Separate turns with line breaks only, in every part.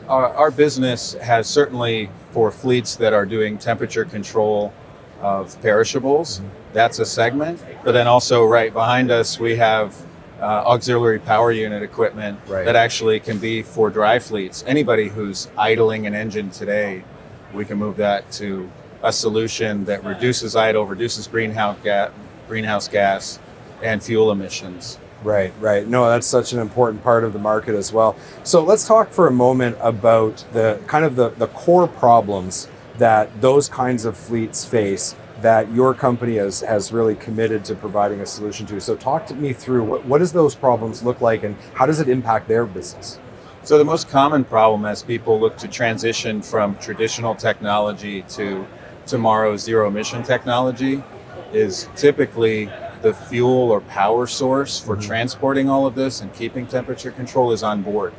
Our business has certainly for fleets that are doing temperature control of perishables, that's a segment. But then also right behind us, we have auxiliary power unit equipment that actually can be for dry fleets. Anybody who's idling an engine today, we can move that to a solution that reduces idle, reduces greenhouse gas and fuel emissions.
Right, right. No, that's such an important part of the market as well. So let's talk for a moment about the kind of the core problems that those kinds of fleets face that your company has really committed to providing a solution to. So talk to me through what does those problems look like and how does it impact their business?
So the most common problem as people look to transition from traditional technology to tomorrow's zero emission technology is typically the fuel or power source for transporting all of this and keeping temperature control is on board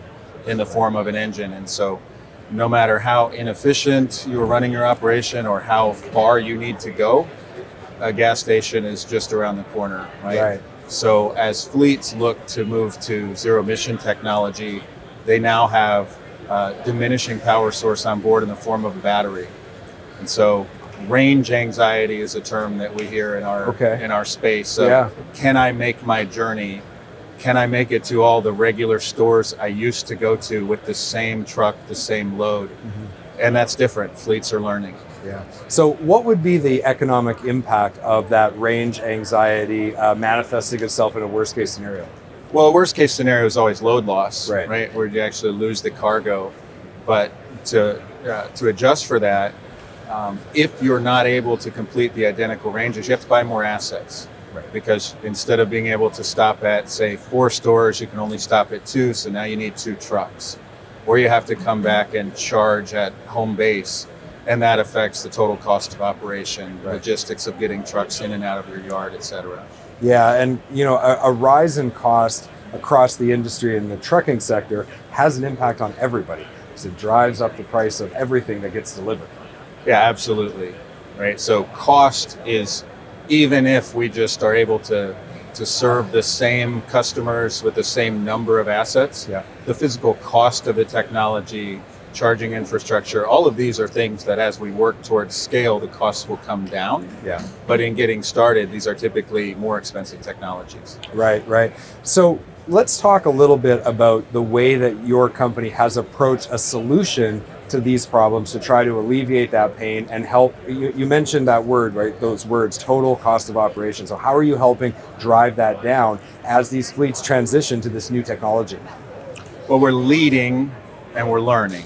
in the form of an engine. And so no matter how inefficient you are running your operation or how far you need to go, a gas station is just around the corner, right? So as fleets look to move to zero emission technology, they now have diminishing power source on board in the form of a battery. And so range anxiety is a term that we hear in our space. So can I make my journey? Can I make it to all the regular stores I used to go to with the same truck, the same load? And that's different. Fleets are learning.
Yeah. So what would be the economic impact of that range anxiety manifesting itself in a worst case scenario?
Well, a worst case scenario is always load loss, right? Where you actually lose the cargo. But to adjust for that, if you're not able to complete the identical ranges, you have to buy more assets. Because instead of being able to stop at, say, 4 stores, you can only stop at 2, so now you need 2 trucks. Or you have to come back and charge at home base, and that affects the total cost of operation, logistics of getting trucks in and out of your yard, et cetera.
Yeah, and you know, a rise in cost across the industry in the trucking sector has an impact on everybody. So it drives up the price of everything that gets delivered.
Yeah, absolutely. Right. So cost is, even if we just are able to serve the same customers with the same number of assets, the physical cost of the technology, charging infrastructure, all of these are things that as we work towards scale, the costs will come down. But in getting started, these are typically more expensive technologies. Right,
right. So let's talk a little bit about the way that your company has approached a solution to these problems to try to alleviate that pain and help. You mentioned that word, right? Those words, total cost of operation. So how are you helping drive that down as these fleets transition to this new technology?
Well, we're leading and we're learning.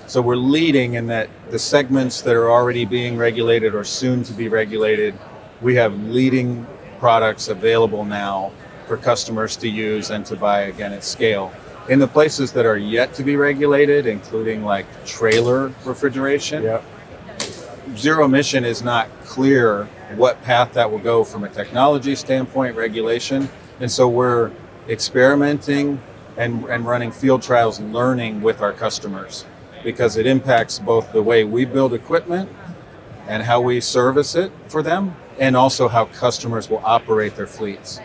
So we're leading in that the segments that are already being regulated or soon to be regulated, we have leading products available now for customers to use and to buy again at scale. In the places that are yet to be regulated, including like trailer refrigeration, zero emission is not clear what path that will go from a technology standpoint, regulation. And so we're experimenting and running field trials and learning with our customers, because it impacts both the way we build equipment and how we service it for them, and also how customers will operate their fleets.